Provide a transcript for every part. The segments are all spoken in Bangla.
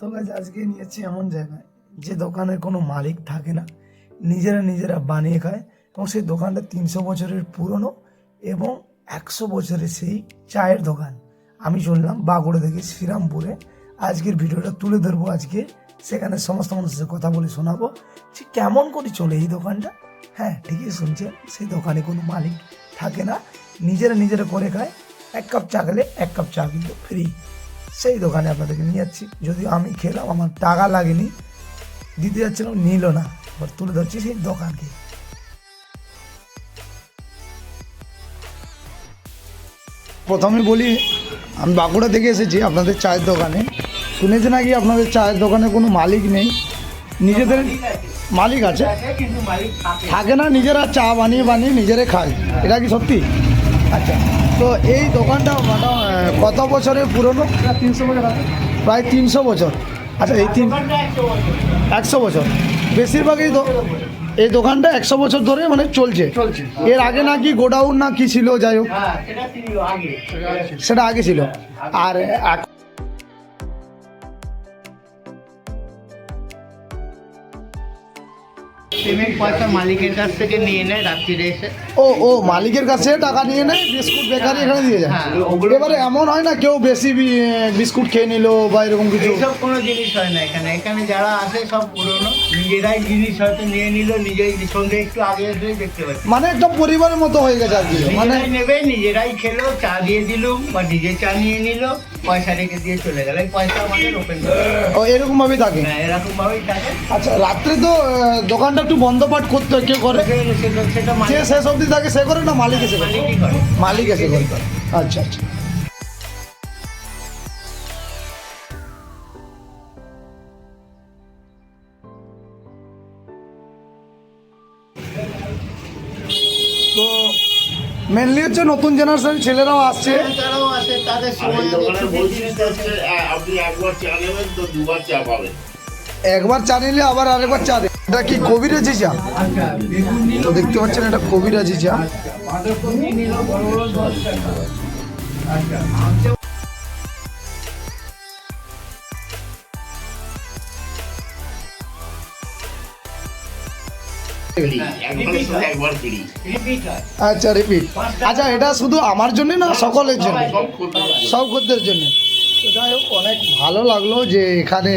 তো গাইস আজকে নিয়েছি এমন জায়গায় যে দোকানের কোনো মালিক থাকে না, নিজেরা বানিয়ে খায় এবং সেই দোকানটা 300 বছরের পুরনো এবং 100 বছরের সেই চায়ের দোকান। আমি শুনলাম বাঁকুড়া থেকে শ্রীরামপুরে। আজকের ভিডিওটা তুলে ধরবো, আজকে সেখানে সমস্ত মানুষের কথা বলে শোনাবো যে কেমন করে চলে এই দোকানটা। হ্যাঁ, ঠিকই শুনছেন, সেই দোকানে কোনো মালিক থাকে না, নিজেরা করে খায়। 1 কাপ চা খেলে 1 কাপ চা কিন্তু ফ্রি। সেই দোকানে আপনাদেরকে নিয়ে যাচ্ছি, যদিও আমি খেলাম, আমার টাকা লাগেনি, দিতে যাচ্ছিলাম, নিল না। এবার তুলে ধরছি সেই দোকানকে। প্রথমে বলি, আমি বাঁকুড়া থেকে এসেছি আপনাদের চায়ের দোকানে। শুনেছি নাকি আপনাদের চায়ের দোকানে কোনো মালিক নেই, নিজেদের মালিক আছে, থাকে না, নিজেরা চা বানিয়ে নিজেরা খায়। এটা কি সত্যি? আচ্ছা, তো এই দোকানটা কত বছরের পুরনো? 300 বছর আছে, প্রায় 300 বছর। আচ্ছা, এই 100 বছর বেশিরভাগই এই দোকানটা 100 বছর ধরে মানে চলছে। এর আগে নাকি গোডাউন না কি ছিল, যাই হোক সেটা আগে ছিল। আর পেমেন্ট পয়সা মালিকের কাছ থেকে নিয়ে নেয় রাত্রিরে এসে। ও মালিকের কাছে টাকা নিয়ে নেয়, বিস্কুট বেকারি এখানে দিয়ে যায়। এবারে এমন হয় না কেউ বেশি বিস্কুট খেয়ে নিল বা এরকম কিছু? এইসব কোনো জিনিস হয় না এখানে যারা আসে সব পুরনো, নিজেরাই জিনিস হয়তো নিয়ে নিল, নিজেই সঙ্গে একটু আগে এসে দেখতে পাচ্ছি। মানে একটা পরিবারের মতো হয়ে গেছে আর কি। মানে নেবে, নিজেরাই খেলো, চা দিয়ে দিলুম বা নিজে চা নিয়ে নিল, পয়সা রেখে দিয়ে চলে গেল। এই পয়সা আমাদের ওপেন করে এরকম ভাবেই থাকে। হ্যাঁ, এরকম ভাবেই থাকে। আচ্ছা, রাত্রে তো দোকানটা একটু বন্ধ পাঠ করতে হয়, কেউ করে? সেটা যে শেষ অবধি থাকে সে করে না মালিক এসে করে? মালিকই করে। মালিক এসে করে। আচ্ছা আচ্ছা। তো মেনলি হচ্ছে নতুন জেনারেশন ছেলেরাও আসছে। তারাও আসে, তাদের সময় দোকানের বৈশিষ্ট্য হচ্ছে আপনি একবার চা নেবেন তো দুবার চা পাবেন। একবার চা নিলে আবার আরেকবার চা দেয়। এটা কি কবিরাজি চা? তো দেখতে পাচ্ছেন এটা কবিরাজি চা। একবার ফ্রি। আচ্ছা, রিপিট। আচ্ছা, এটা শুধু আমার জন্য না, সকলের জন্য, সব খদ্দের জন্য? তো যাই হোক, অনেক ভালো লাগলো যে এখানে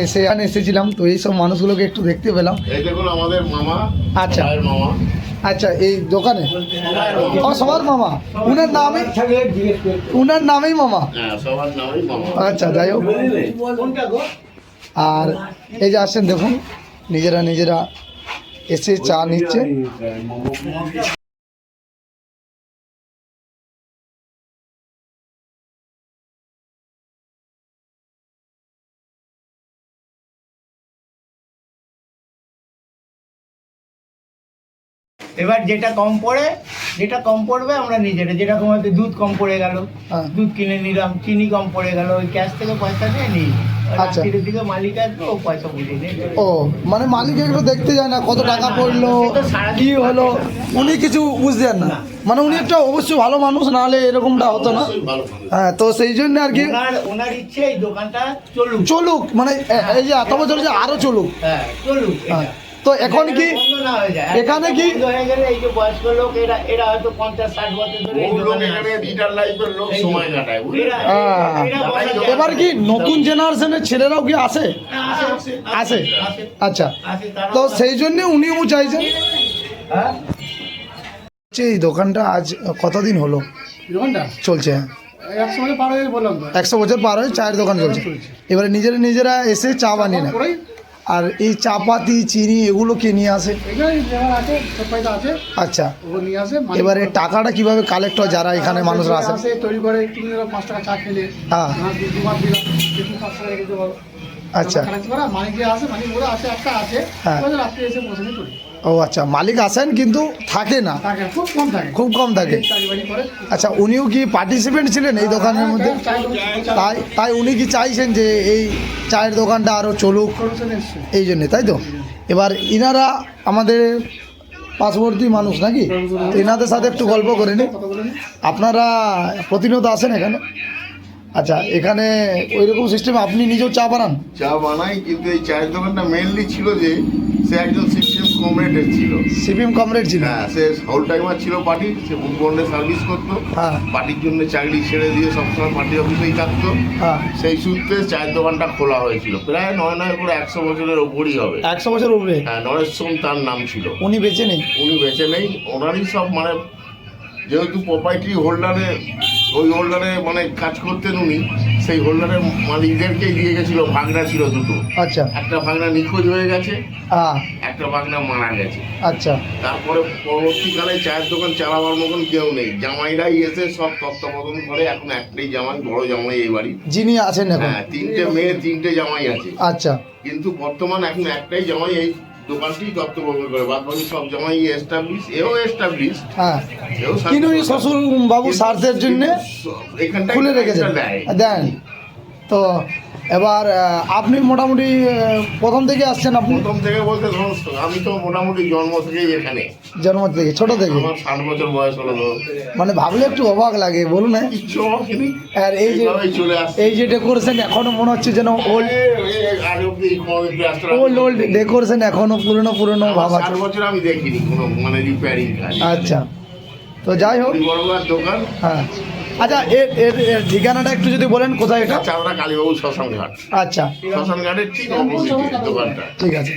এসেছিলাম, তো এইসব মানুষগুলোকে একটু দেখতে পেলাম। এই দেখুন আমাদের মামা। আচ্ছা। চায়ের মামা। আচ্ছা, এই দোকানে সবার মামা, উনার নামেই মামা। হ্যাঁ, সবার নামই মামা। আচ্ছা, যাই হোক। আর এই যে আসছেন, দেখুন নিজেরা এসে চা নিচ্ছে। এবার যেটা কম পড়বে আমরা নিজেরা, যেরকম হয়তো দুধ কম পড়ে গেল, হ্যাঁ। দুধ কিনে নিলাম, চিনি কম পড়ে গেল, ওই ক্যাশ থেকে পয়সা নিয়ে নিই। আচ্ছা। রাত্রির দিকে মালিক আসবে, ও পয়সা বুঝিয়ে নেই। ও মানে মালিক এগুলো দেখতে যায় না, কত টাকা পড়লো, কি হলো, উনি কিছু বুঝতেন না। মানে উনি একটা অবশ্যই ভালো মানুষ, নাহলে এরকমটা হতো না। ভালো মানুষ। হ্যাঁ, তো সেই জন্য আর কি ওনার ইচ্ছে এই দোকানটা চলুক, মানে এই যে এত বছর যে আরো চলুক। চলুক। হ্যাঁ, তো এখন কি বন্ধ না হয়ে যায়। এখানে কি বন্ধ হয়ে গেলে এই যে বয়স্ক লোক, এরা হয়তো 50-60 বছর ধরে এই বহু লোক দোকানে এখানে আসে। রিটার লাইফের লোক সময় কাটায়, বুঝলেন? এরা- এরা বসে যায়। এবার কি নতুন জেনারেশনের ছেলেরাও কি আসে? আসে। আচ্ছা, তো সেই জন্য উনিও চাইছেন। হ্যাঁ? এই দোকানটা আজ কতদিন হলো দোকানটা চলছে? 100 বছর পার হয়ে বললাম তো। 100 বছর পার হয়ে চায়ের দোকান চলছে। এবারে নিজেরা এসে চা বানিয়ে নেয়। আর এই চাপাতি, চিনি এগুলো কে নিয়ে আসে? এখানে যারা আছে সব পয়সা আছে, আচ্ছা, ওগুলো নিয়ে আসে। এবারে টাকাটা কিভাবে কালেক্ট হয় যারা এখানে মানুষরা আসে? আসে তৈরি করে, তুমি 5 টাকা চা খেলে, হ্যাঁ। দুবার দিলাম, 5 টাকা রেখে দেবো। আচ্ছা। মালিক যে আসে, মালিক ওরা আছে, একটা আছে, হ্যাঁ। রাত্রে এসে বসে নিয়ে চলে। ও আচ্ছা, মালিক আসেন কিন্তু থাকে না, টাকা খুব কম থাকে, খুব কম থাকে। চাকরি করে। আচ্ছা, উনিও কি পার্টিসিপেন্ট ছিলেন এই দোকানের মধ্যে? তাই উনি কি চাইছেন যে এই চায়ের দোকানটা আরও চলুক, এই জন্যে, তাই তো? এবার ইনারা আমাদের পার্শ্ববর্তী মানুষ নাকি, তো এনাদের সাথে একটু গল্প করে নিই। আপনারা প্রতিনিয়ত আসেন এখানে? আচ্ছা, এখানে ওই রকম সিস্টেমে আপনি নিজেও চা বানান? চা বানাই, কিন্তু এই চায়ের দোকানটা মেনলি ছিল যে সে একজন সিপিএম কমরেডের ছিল। সিপিএম কমরেড ছিল? হ্যাঁ, সে হোল টাইমার ছিল পার্টির, সে বুক বন্ডে সার্ভিস করতো। হ্যাঁ পার্টির জন্য চাকরি ছেড়ে দিয়ে সবসময় পার্টি অফিসেই থাকতো। হ্যাঁ। সেই সূত্রে চায়ের দোকানটা খোলা হয়েছিল, প্রায় নয় করে 100 বছরের ওপরই হবে। 100 বছর উপরে? হ্যাঁ, নরেশ সোম তার নাম ছিল। উনি বেঁচে নেই? উনি বেঁচে নেই। ওনারই সব মানে যেহেতু প্রপার্টি হোল্ডারে, ওই হোল্ডারে মানে কাজ করতেন উনি, সেই হোল্ডারের মালিকদেরকেই দিয়ে গেছিল। ভাগনা ছিল দুটো, আচ্ছা একটা ভাগনা নিখোঁজ হয়ে গেছে, হ্যাঁ একটা ভাগনা মারা গেছে। আচ্ছা তারপরে পরবর্তীকালে চায়ের দোকান চালাবার মতন কেউ নেই, জামাইরাই এসে সব তত্ত্বাবধান করে। এখন একটাই জামাই, বড় জামাই এই বাড়ি। যিনি আছেন এখন? হ্যাঁ, 3টে মেয়ে, 3টে জামাই আছে। আচ্ছা কিন্তু বর্তমান এখন একটাই জামাই এই দোকানটি তত্ত্বাবধান করে, বাদ বাকি সব জামাই এস্টাবলিশ, এও এস্টাবলিশ। হ্যাঁ, কিন্তু ওই শ্বশুর বাবু স্বার্থের জন্য এখানটায় খুলে রেখেছেন, দেন। তো এবার আপনি মোটামুটি প্রথম থেকে আসছেন? আপনি প্রথম থেকে বলতে ধরুন, আমি তো মোটামুটি জন্ম থেকেই এখানে। জন্ম থেকে, ছোট থেকে? আমার 60 বছর বয়স হলো। ধরুন, মানে ভাবলে একটু অবাক লাগে, বলুন। হ্যাঁ, কিচ্ছু হয়নি। আর এই যে এইভাবেই চলে আসছে। এই যে ডেকোরেশন এখনো মনে হচ্ছে যেন ওল্ড আজ অব্দি কোনো প্লাস্টার ওল্ড ডেকোরেশন, এখনো পুরনো ভাব আছে। 60 বছর আমি দেখিনি কোনো মানে রিপেয়ারিং কাজ। আচ্ছা, তো যাই হোক। বড়বার দোকান। হ্যাঁ, আচ্ছা, এর এর এর ঠিকানাটা একটু যদি বলেন, কোথায় এটা? চাওড়া কালীবাবু শ্মশান ঘাট। আচ্ছা, শ্মশান ঘাটের ঠিক অপোজিটে দোকানটা। ঠিক আছে।